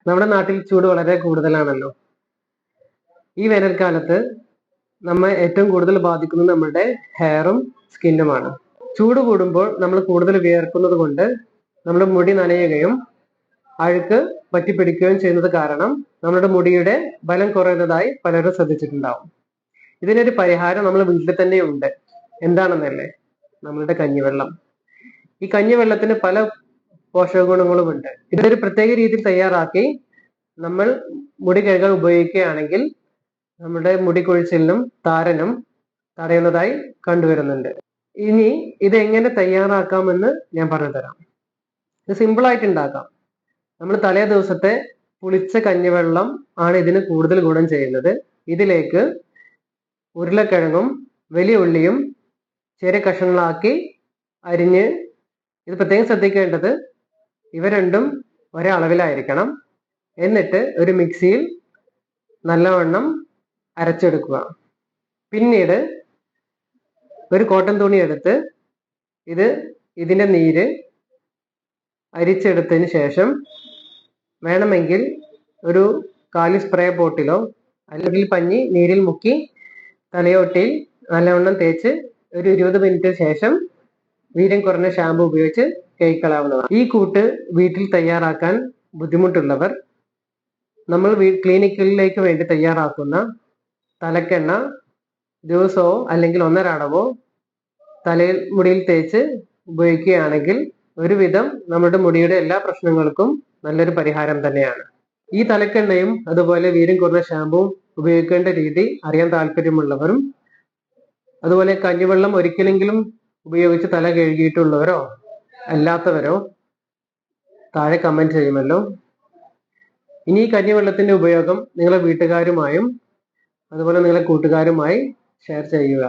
നമ്മുടെ നാട്ടിൽ ചൂട് വളരെ കൂടുതലാണല്ലോ. ഈ വേനൽക്കാലത്ത് നമ്മെ ഏറ്റവും കൂടുതൽ ബാധിക്കുന്നത് നമ്മുടെ ഹെയറും സ്കിന്നുമാണ്. ചൂട് കൂടുമ്പോൾ നമ്മൾ കൂടുതൽ വിയർക്കുന്നത് കൊണ്ട് നമ്മുടെ മുടി നനയുകയും അഴുക്ക് പറ്റിപ്പിടിക്കുകയും ചെയ്യുന്നത് കാരണം നമ്മുടെ മുടിയുടെ ബലം കുറയുന്നതായി പലരും ശ്രദ്ധിച്ചിട്ടുണ്ടാവും. ഇതിനൊരു പരിഹാരം നമ്മൾ വീട്ടിൽ തന്നെ ഉണ്ട്. എന്താണെന്നല്ലേ? നമ്മളുടെ കഞ്ഞിവെള്ളം. ഈ കഞ്ഞിവെള്ളത്തിന് പല പോഷക ഗുണങ്ങളും ഉണ്ട്. ഇതൊരു പ്രത്യേക രീതിയിൽ തയ്യാറാക്കി നമ്മൾ മുടി കഴുകാൻ ഉപയോഗിക്കുകയാണെങ്കിൽ നമ്മുടെ മുടി കൊഴിച്ചിലിനും താരനും തടയുന്നതായി കണ്ടുവരുന്നുണ്ട്. ഇനി ഇത് എങ്ങനെ തയ്യാറാക്കാമെന്ന് ഞാൻ പറഞ്ഞു തരാം. ഇത് സിമ്പിൾ ആയിട്ട് ഉണ്ടാക്കാം. നമ്മൾ തലേ ദിവസത്തെ പുളിച്ച കഞ്ഞിവെള്ളം ആണ് ഇതിന് കൂടുതൽ ഗുണം ചെയ്യുന്നത്. ഇതിലേക്ക് ഉരുളക്കിഴങ്ങും വലിയ ഉള്ളിയും ചെറിയ കഷ്ണങ്ങളാക്കി അരിഞ്ഞ്, ഇത് പ്രത്യേകം ശ്രദ്ധിക്കേണ്ടത് ഇവ രണ്ടും ഒരേ അളവിലായിരിക്കണം. എന്നിട്ട് ഒരു മിക്സിയിൽ നല്ലവണ്ണം അരച്ചെടുക്കുക. പിന്നീട് ഒരു കോട്ടൺ തുണി എടുത്ത് ഇതിന്റെ നീര് അരിച്ചെടുത്തതിന് ശേഷം വേണമെങ്കിൽ ഒരു കാലി സ്പ്രേ ബോട്ടിലോ അല്ലെങ്കിൽ പഞ്ഞി നീരിൽ മുക്കി തലയോട്ടിയിൽ നല്ലവണ്ണം തേച്ച് ഒരു 20 മിനിറ്റിന് ശേഷം വീര്യം കുറഞ്ഞ ഷാമ്പു ഉപയോഗിച്ച് കഴുകിക്കളയാവുന്നതാണ്. ഈ കൂട്ട് വീട്ടിൽ തയ്യാറാക്കാൻ ബുദ്ധിമുട്ടുള്ളവർ നമ്മൾ ക്ലിനിക്കുകളിലേക്ക് വേണ്ടി തയ്യാറാക്കുന്ന തലക്കെണ്ണ ദിവസമോ അല്ലെങ്കിൽ ഒന്നരാടമോ തലയിൽ മുടിയിൽ തേച്ച് ഉപയോഗിക്കുകയാണെങ്കിൽ ഒരുവിധം നമ്മുടെ മുടിയുടെ എല്ലാ പ്രശ്നങ്ങൾക്കും നല്ലൊരു പരിഹാരം തന്നെയാണ്. ഈ തലക്കെണ്ണയും അതുപോലെ വീര്യം കുറഞ്ഞ ഷാമ്പുവും ഉപയോഗിക്കേണ്ട രീതി അറിയാൻ താല്പര്യമുള്ളവരും അതുപോലെ കഞ്ഞിവെള്ളം ഒരിക്കലെങ്കിലും ഉപയോഗിച്ച് തല കഴുകിയിട്ടുള്ളവരോ അല്ലാത്തവരോ താഴെ കമന്റ് ചെയ്യുമല്ലോ. ഇനി ഈ കഞ്ഞിവെള്ളത്തിന്റെ ഉപയോഗം നിങ്ങളെ വീട്ടുകാരുമായും അതുപോലെ നിങ്ങളെ കൂട്ടുകാരുമായി ഷെയർ ചെയ്യുക.